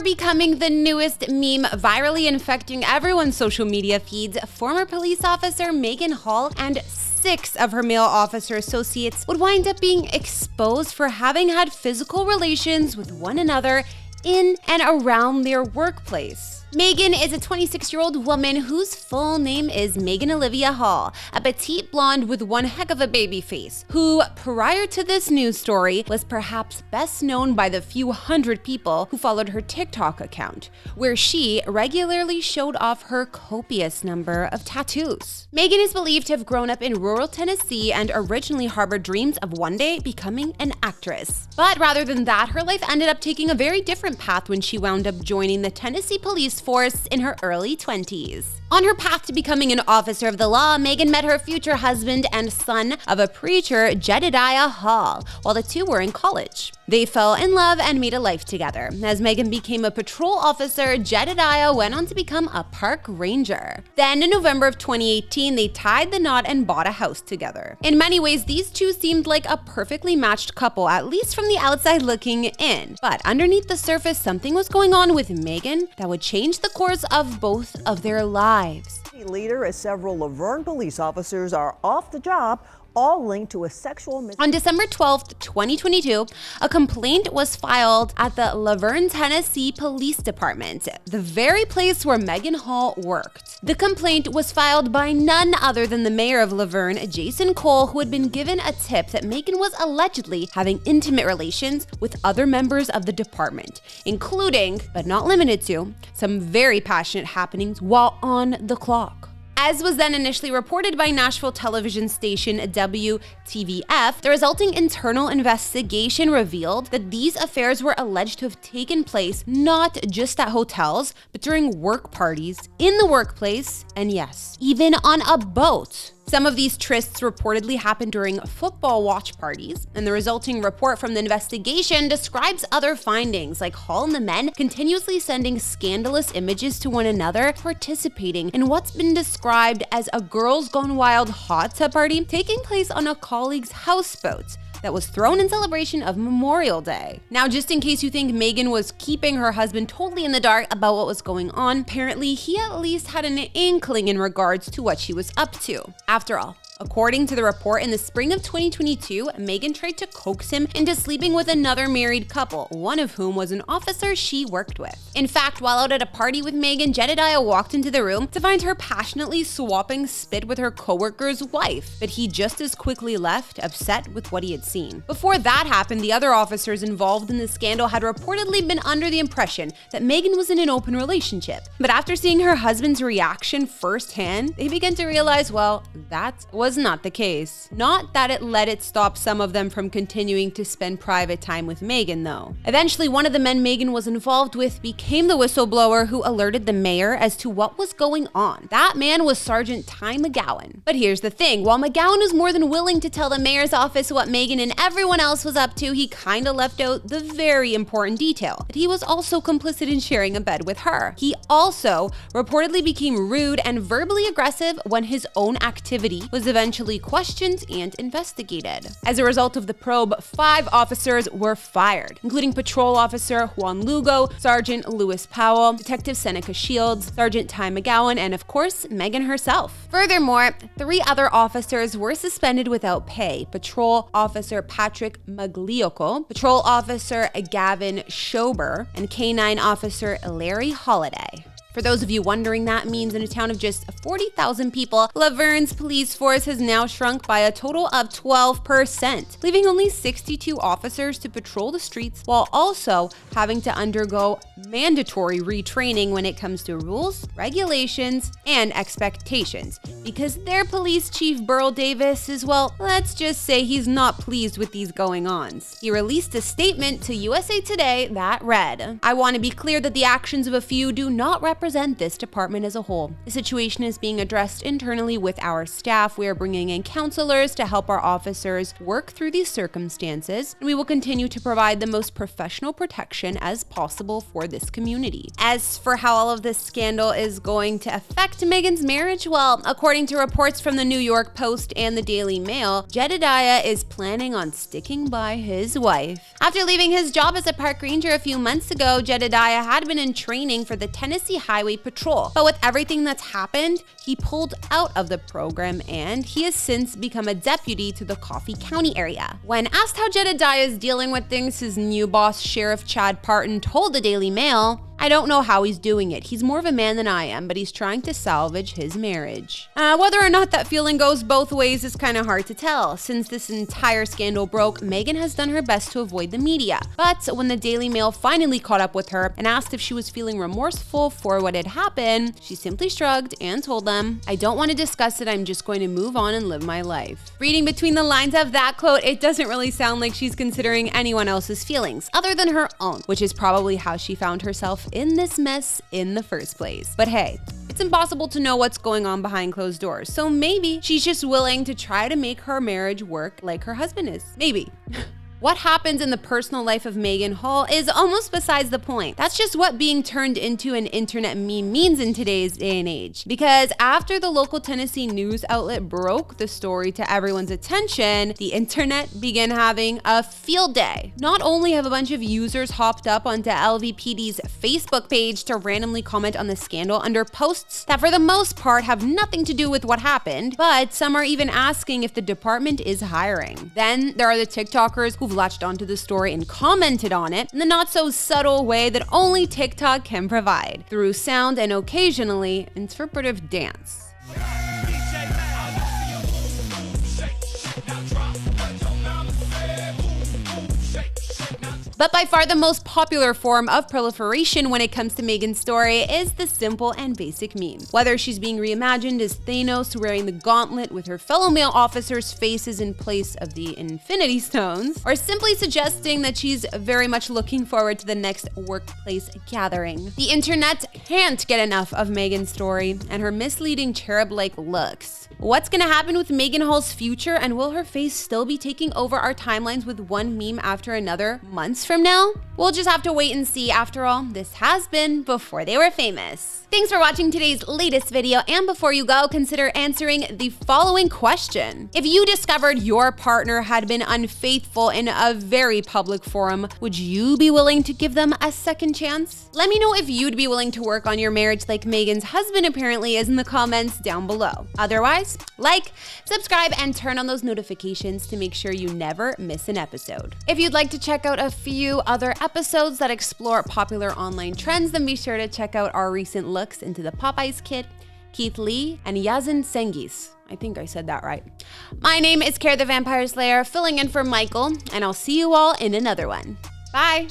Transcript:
becoming the newest meme virally infecting everyone's social media feeds, former police officer Maegan Hall and 6 of her male officer associates would wind up being exposed for having had physical relations with one another in and around their workplace. Maegan is a 26-year-old woman whose full name is Maegan Olivia Hall, a petite blonde with one heck of a baby face, who, prior to this news story, was perhaps best known by the few hundred people who followed her TikTok account, where she regularly showed off her copious number of tattoos. Maegan is believed to have grown up in rural Tennessee and originally harbored dreams of one day becoming an actress. But rather than that, her life ended up taking a very different path when she wound up joining the Tennessee Police Force in her early 20s. On her path to becoming an officer of the law, Maegan met her future husband and son of a preacher, Jedediah Hall, while the two were in college. They fell in love and made a life together. As Maegan became a patrol officer, Jedediah went on to become a park ranger. Then in November of 2018, they tied the knot and bought a house together. In many ways, these two seemed like a perfectly matched couple, at least from the outside looking in. But underneath the surface, something was going on with Maegan that would change the course of both of their lives. Leader as several Laverne police officers are off the job, all linked to a sexual On December 12th, 2022, a complaint was filed at the Laverne, Tennessee Police Department, the very place where Maegan Hall worked. The complaint was filed by none other than the mayor of Laverne, Jason Cole, who had been given a tip that Maegan was allegedly having intimate relations with other members of the department, including, but not limited to, some very passionate happenings while on the clock. As was then initially reported by Nashville television station WTVF, the resulting internal investigation revealed that these affairs were alleged to have taken place not just at hotels, but during work parties, in the workplace, and yes, even on a boat. Some of these trysts reportedly happened during football watch parties, and the resulting report from the investigation describes other findings, like Hall and the men continuously sending scandalous images to one another, participating in what's been described as a girls gone wild hot tub party taking place on a colleague's houseboat that was thrown in celebration of Memorial Day. Now, just in case you think Maegan was keeping her husband totally in the dark about what was going on, apparently he at least had an inkling in regards to what she was up to. After all, according to the report, in the spring of 2022, Maegan tried to coax him into sleeping with another married couple, one of whom was an officer she worked with. In fact, while out at a party with Maegan, Jedediah walked into the room to find her passionately swapping spit with her coworker's wife, but he just as quickly left, upset with what he had seen. Before that happened, the other officers involved in the scandal had reportedly been under the impression that Maegan was in an open relationship. But after seeing her husband's reaction firsthand, they began to realize, well, that was not the case. Not that it let it stop some of them from continuing to spend private time with Maegan, though. Eventually, one of the men Maegan was involved with became the whistleblower who alerted the mayor as to what was going on. That man was Sergeant Ty McGowan. But here's the thing, while McGowan was more than willing to tell the mayor's office what Maegan and everyone else was up to, he kinda left out the very important detail, that he was also complicit in sharing a bed with her. He also reportedly became rude and verbally aggressive when his own activity was eventually questioned and investigated. As a result of the probe, 5 officers were fired, including Patrol Officer Juan Lugo, Sergeant Lewis Powell, Detective Seneca Shields, Sergeant Ty McGowan, and of course, Maegan herself. Furthermore, 3 other officers were suspended without pay: Patrol Officer Patrick Magliocco, Patrol Officer Gavin Schober, and K-9 Officer Larry Holiday. For those of you wondering, that means in a town of just 40,000 people, Laverne's police force has now shrunk by a total of 12%, leaving only 62 officers to patrol the streets while also having to undergo mandatory retraining when it comes to rules, regulations, and expectations, because their police chief Burl Davis is, well, let's just say he's not pleased with these going-ons. He released a statement to USA Today that read, "I want to be clear that the actions of a few do not represent represent this department as a whole. The situation is being addressed internally with our staff. We are bringing in counselors to help our officers work through these circumstances, and we will continue to provide the most professional protection as possible for this community. As for how all of this scandal is going to affect Maegan's marriage, well, according to reports from the New York Post and the Daily Mail, Jedediah is planning on sticking by his wife. After leaving his job as a park ranger a few months ago, Jedediah had been in training for the Tennessee Highway Patrol. But with everything that's happened, he pulled out of the program and he has since become a deputy to the Coffee County area. When asked how Jedediah is dealing with things, his new boss, Sheriff Chad Parton, told the Daily Mail, "I don't know how he's doing it. He's more of a man than I am, but he's trying to salvage his marriage." Whether or not that feeling goes both ways is kind of hard to tell. Since this entire scandal broke, Maegan has done her best to avoid the media. But when the Daily Mail finally caught up with her and asked if she was feeling remorseful for what had happened, she simply shrugged and told them, "I don't want to discuss it. I'm just going to move on and live my life." Reading between the lines of that quote, it doesn't really sound like she's considering anyone else's feelings other than her own, which is probably how she found herself in this mess in the first place. But hey, it's impossible to know what's going on behind closed doors, so maybe she's just willing to try to make her marriage work like her husband is. Maybe. What happens in the personal life of Maegan Hall is almost besides the point. That's just what being turned into an internet meme means in today's day and age. Because after the local Tennessee news outlet broke the story to everyone's attention, the internet began having a field day. Not only have a bunch of users hopped up onto LVPD's Facebook page to randomly comment on the scandal under posts that for the most part have nothing to do with what happened, but some are even asking if the department is hiring. Then there are the TikTokers who've latched onto the story and commented on it in the not so subtle way that only TikTok can provide, through sound and occasionally interpretive dance. But by far the most popular form of proliferation when it comes to Maegan's story is the simple and basic meme. Whether she's being reimagined as Thanos wearing the gauntlet with her fellow male officers' faces in place of the Infinity Stones, or simply suggesting that she's very much looking forward to the next workplace gathering. The internet can't get enough of Maegan's story and her misleading cherub-like looks. What's gonna happen with Maegan Hall's future, and will her face still be taking over our timelines with one meme after another months from now? We'll just have to wait and see. After all, this has been Before They Were Famous. Thanks for watching today's latest video, and before you go, consider answering the following question. If you discovered your partner had been unfaithful in a very public forum, would you be willing to give them a second chance? Let me know if you'd be willing to work on your marriage like Maegan's husband apparently is in the comments down below. Otherwise, like, subscribe, and turn on those notifications to make sure you never miss an episode. If you'd like to check out a few other episodes that explore popular online trends, then be sure to check out our recent looks into the Popeyes kit, Keith Lee, and Yazin Sengiz. I think I said that right. My name is Kara the Vampire Slayer, filling in for Michael, and I'll see you all in another one. Bye!